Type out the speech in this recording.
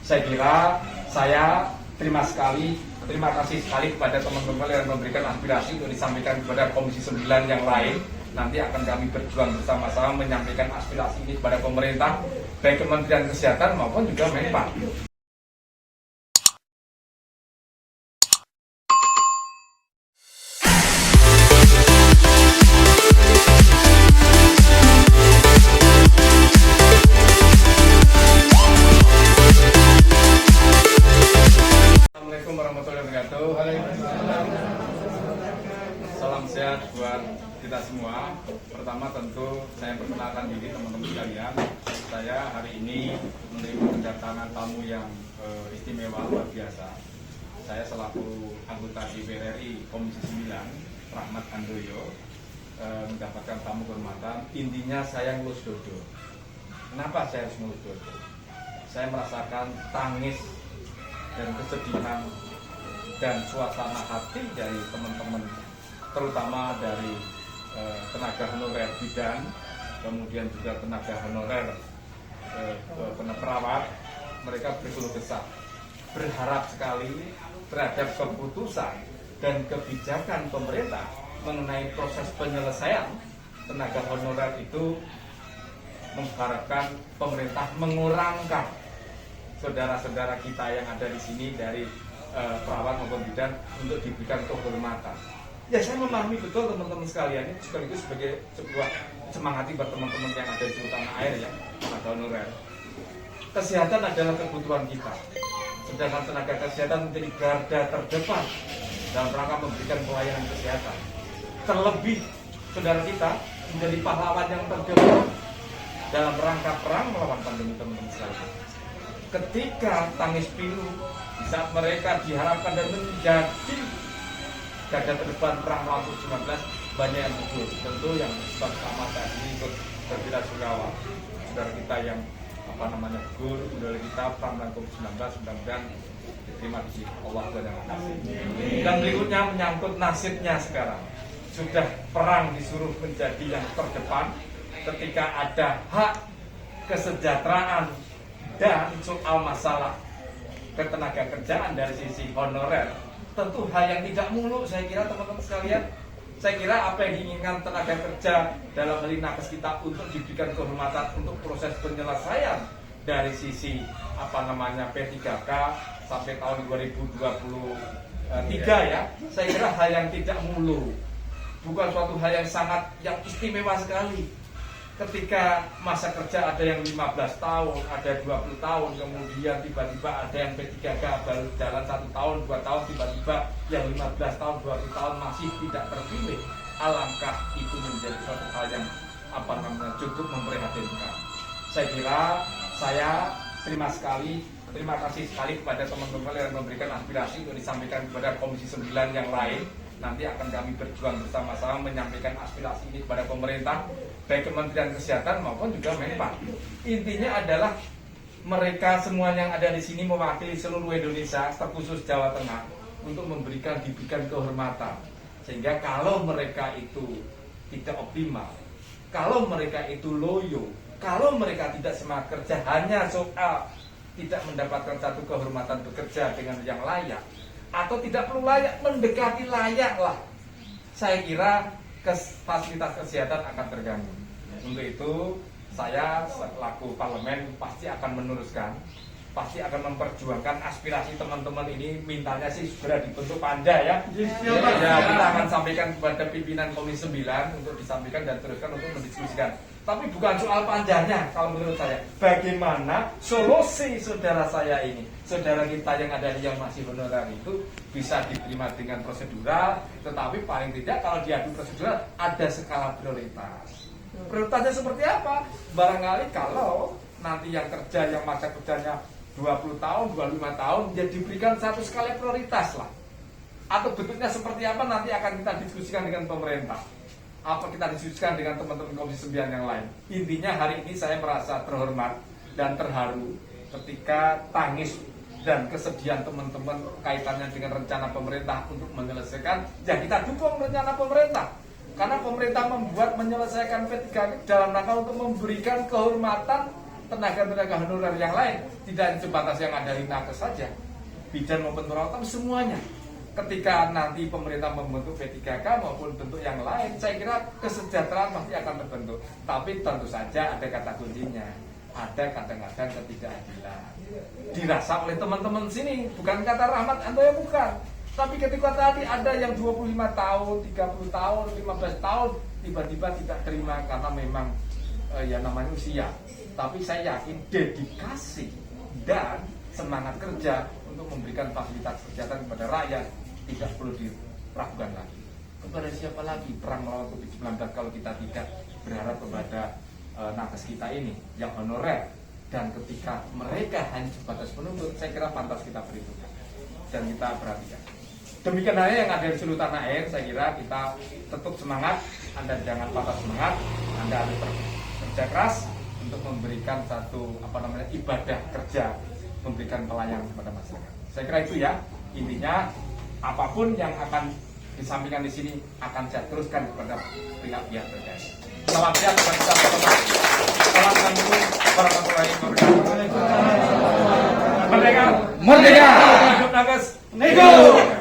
Saya kira terima kasih sekali kepada teman-teman yang memberikan aspirasi untuk disampaikan kepada Komisi 9 yang lain. Nanti akan kami berjuang bersama-sama menyampaikan aspirasi ini kepada pemerintah, baik Kementerian Kesehatan maupun juga Menpan. Assalamualaikum warahmatullahi wabarakatuh. Salam sehat buat kita semua. Pertama tentu saya perkenalkan diri teman-teman sekalian. Saya hari ini menerima kedatangan tamu yang istimewa luar biasa. Saya selaku anggota DPR RI Komisi 9 Rahmat Handoyo mendapatkan tamu kehormatan. Intinya saya ngelus dodo. Kenapa saya harus ngelus dodo? Saya merasakan tangis dan kesedihan dan suasana hati dari teman-teman, terutama dari tenaga honorer bidan, kemudian juga tenaga honorer perawat. Mereka berkeluh kesah, berharap sekali terhadap keputusan dan kebijakan pemerintah mengenai proses penyelesaian tenaga honorer itu. Mengharapkan pemerintah mengurangkan saudara-saudara kita yang ada di sini dari perawat maupun bidan untuk diberikan kehormatan. Ya, saya memahami betul teman-teman sekalian, ini sekaligus sebagai sebuah semangati buat teman-teman yang ada di seluruh tanah air ya, tenaga honorer. Kesehatan adalah kebutuhan kita, sedangkan tenaga kesehatan menjadi garda terdepan dalam rangka memberikan pelayanan kesehatan. Terlebih saudara kita menjadi pahlawan yang terdepan dalam rangka perang melawan pandemi, teman-teman sekalian. Ketika tangis pilu di saat mereka diharapkan dan menjadi garda terdepan perang melawan COVID-19, banyak yang gugur. Tentu yang pertama tadi ikut berbela sungkawa saudara kita yang gugur, saudara kita perang melawan COVID-19, mudah-mudahan diterima di sini Allah Subhanahu wa taala. Dan berikutnya menyangkut nasibnya sekarang. Sudah perang disuruh menjadi yang terdepan ketika ada hak kesejahteraan dan soal masalah ketenaga kerjaan dari sisi honorer, tentu hal yang tidak muluk. Saya kira teman-teman sekalian, saya kira apa yang diinginkan tenaga kerja dalam hal ini nakes kita untuk diberikan kehormatan untuk proses penyelesaian dari sisi P3K sampai tahun 2023 ya, saya kira hal yang tidak muluk, bukan suatu hal yang sangat istimewa sekali. Ketika masa kerja ada yang 15 tahun, ada 20 tahun, kemudian tiba-tiba ada yang P3K baru jalan 1 tahun, 2 tahun, tiba-tiba yang 15 tahun, 20 tahun masih tidak terpilih. Alangkah itu menjadi suatu hal yang cukup memprihatinkan. Saya kira terima kasih sekali kepada teman-teman yang memberikan aspirasi untuk disampaikan kepada Komisi 9 yang lain. Nanti akan kami berjuang bersama-sama menyampaikan aspirasi ini kepada pemerintah, baik Kementerian Kesehatan maupun juga Menpan. Intinya adalah mereka semua yang ada di sini mewakili seluruh Indonesia, terkhusus Jawa Tengah, untuk diberikan kehormatan. Sehingga kalau mereka itu tidak optimal, kalau mereka itu loyo, kalau mereka tidak semangat kerja hanya soal tidak mendapatkan satu kehormatan bekerja dengan yang layak, atau tidak perlu layak, mendekati layak lah, saya kira fasilitas kesehatan akan terganggu. Untuk itu saya selaku parlemen pasti akan meneruskan, pasti akan memperjuangkan aspirasi teman-teman ini. Mintanya sih segera dibentuk panja ya. Ya, kita akan sampaikan kepada pimpinan Komisi 9 untuk disampaikan dan teruskan untuk mendiskusikan. Tapi bukan soal panjangnya, kalau menurut saya, bagaimana solusi saudara saya ini, saudara kita yang ada yang masih honorer itu bisa diterima dengan prosedural, tetapi paling tidak kalau diadu prosedural ada skala prioritas. Prioritasnya seperti apa? Barangkali kalau nanti yang kerja, yang masa kerjanya 20 tahun, 25 tahun, ya diberikan satu skala prioritas lah. Atau bentuknya seperti apa nanti akan kita diskusikan dengan pemerintah. Apa kita diskusikan dengan teman-teman Komisi 9 yang lain. Intinya hari ini saya merasa terhormat dan terharu ketika tangis dan kesedihan teman-teman kaitannya dengan rencana pemerintah untuk menyelesaikan. Ya, kita dukung rencana pemerintah, karena pemerintah membuat menyelesaikan P3K dalam rangka untuk memberikan kehormatan tenaga-tenaga honorer yang lain, tidak sebatas yang ada di nakes saja, bidan maupun perawatan semuanya. Ketika nanti pemerintah membentuk P3K maupun bentuk yang lain, saya kira kesejahteraan pasti akan terbentuk. Tapi tentu saja ada kata kuncinya, ada kadang-kadang ketidakadilan dirasa oleh teman-teman sini, bukan kata Rahmat Handoyo, bukan. Tapi ketika tadi ada yang 25 tahun, 30 tahun, 15 tahun tiba-tiba tidak terima karena memang ya namanya usia. Tapi saya yakin dedikasi dan semangat kerja untuk memberikan fasilitas kesehatan kepada rakyat tidak perlu diragukan lagi. Kepada siapa lagi perang melawan COVID-19 kalau kita tidak berharap kepada nakes kita ini yang honorer, dan ketika mereka hanya sebatas penuntut, saya kira pantas kita perhitungkan dan kita perhatikan. Demikian halnya yang ada di seluruh tanah air, saya kira kita tetap semangat. Anda jangan patah semangat, Anda harus bekerja keras untuk memberikan satu ibadah kerja, memberikan pelayanan kepada masyarakat. Saya kira itu ya intinya. Apapun yang akan disampaikan di sini akan saya teruskan kepada pihak-pihak terkait. Salam sehat bagi kita semua. Assalamualaikum warahmatullahi wabarakatuh. Merdeka, merdeka. Hidup nakes. Hidup.